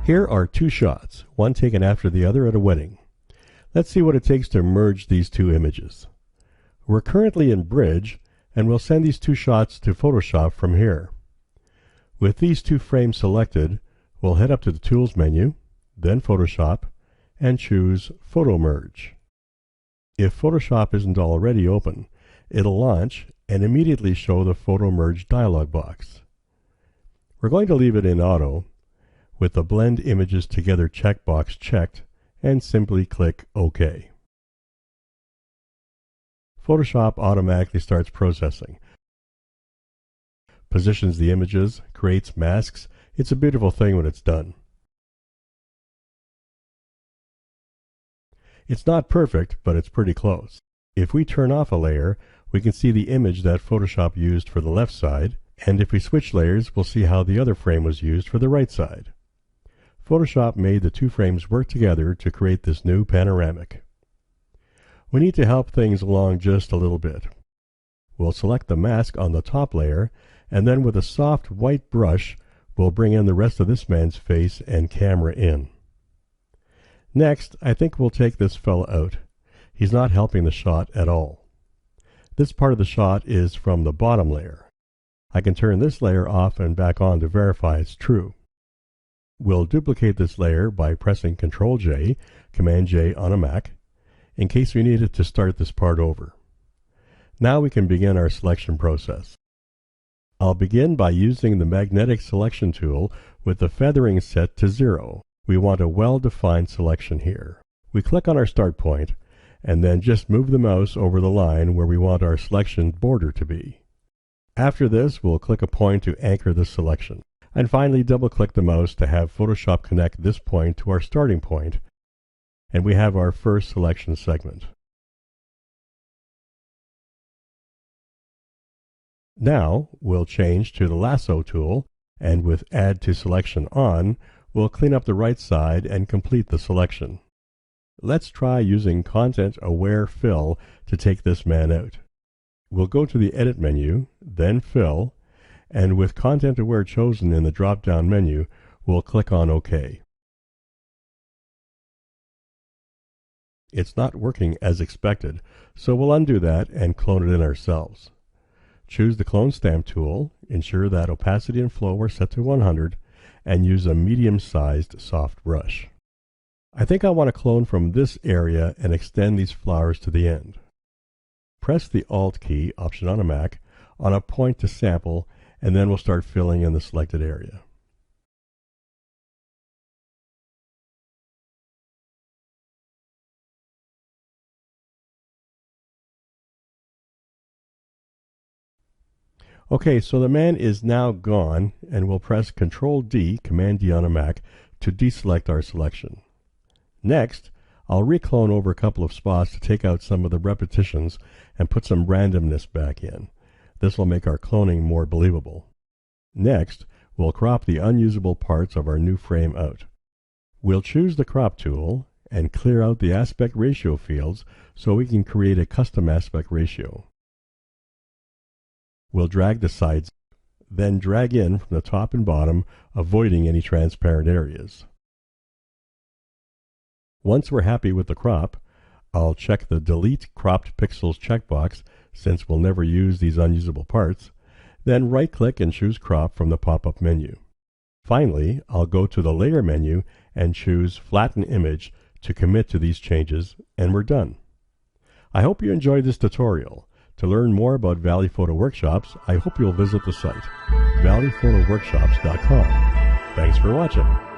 Here are two shots, one taken after the other at a wedding. Let's see what it takes to merge these two images. We're currently in Bridge, and we'll send these two shots to Photoshop from here. With these two frames selected, we'll head up to the Tools menu, then Photoshop, and choose Photo Merge. If Photoshop isn't already open, it'll launch and immediately show the Photo Merge dialog box. We're going to leave it in Auto, with the Blend Images Together checkbox checked, and simply click OK. Photoshop automatically starts processing, positions the images, creates masks. It's a beautiful thing when it's done. It's not perfect, but it's pretty close. If we turn off a layer, we can see the image that Photoshop used for the left side, and if we switch layers, we'll see how the other frame was used for the right side. Photoshop made the two frames work together to create this new panoramic. We need to help things along just a little bit. We'll select the mask on the top layer, and then with a soft white brush, we'll bring in the rest of this man's face and camera in. Next, I think we'll take this fellow out. He's not helping the shot at all. This part of the shot is from the bottom layer. I can turn this layer off and back on to verify it's true. We'll duplicate this layer by pressing Ctrl-J, Command-J on a Mac, in case we needed to start this part over. Now we can begin our selection process. I'll begin by using the magnetic selection tool with the feathering set to 0. We want a well-defined selection here. We click on our start point, and then just move the mouse over the line where we want our selection border to be. After this, we'll click a point to anchor the selection. And finally, double-click the mouse to have Photoshop connect this point to our starting point, and we have our first selection segment. Now, we'll change to the lasso tool, and with Add to Selection on, we'll clean up the right side and complete the selection. Let's try using Content Aware Fill to take this man out. We'll go to the Edit menu, then Fill, and with Content Aware chosen in the drop-down menu, we'll click on OK. It's not working as expected, so we'll undo that and clone it in ourselves. Choose the Clone Stamp tool, ensure that opacity and flow are set to 100, and use a medium-sized soft brush. I think I want to clone from this area and extend these flowers to the end. Press the Alt key, Option on a Mac, on a point to sample, and then we'll start filling in the selected area. Okay, so the man is now gone, and we'll press Ctrl-D, Command-D on a Mac, to deselect our selection. Next, I'll reclone over a couple of spots to take out some of the repetitions and put some randomness back in. This will make our cloning more believable. Next, we'll crop the unusable parts of our new frame out. We'll choose the Crop tool and clear out the aspect ratio fields so we can create a custom aspect ratio. We'll drag the sides, then drag in from the top and bottom, avoiding any transparent areas. Once we're happy with the crop, I'll check the Delete Cropped Pixels checkbox, since we'll never use these unusable parts, then right-click and choose Crop from the pop-up menu. Finally, I'll go to the Layer menu and choose Flatten Image to commit to these changes, and we're done. I hope you enjoyed this tutorial. To learn more about Valley Photo Workshops, I hope you'll visit the site, valleyphotoworkshops.com. Thanks for watching.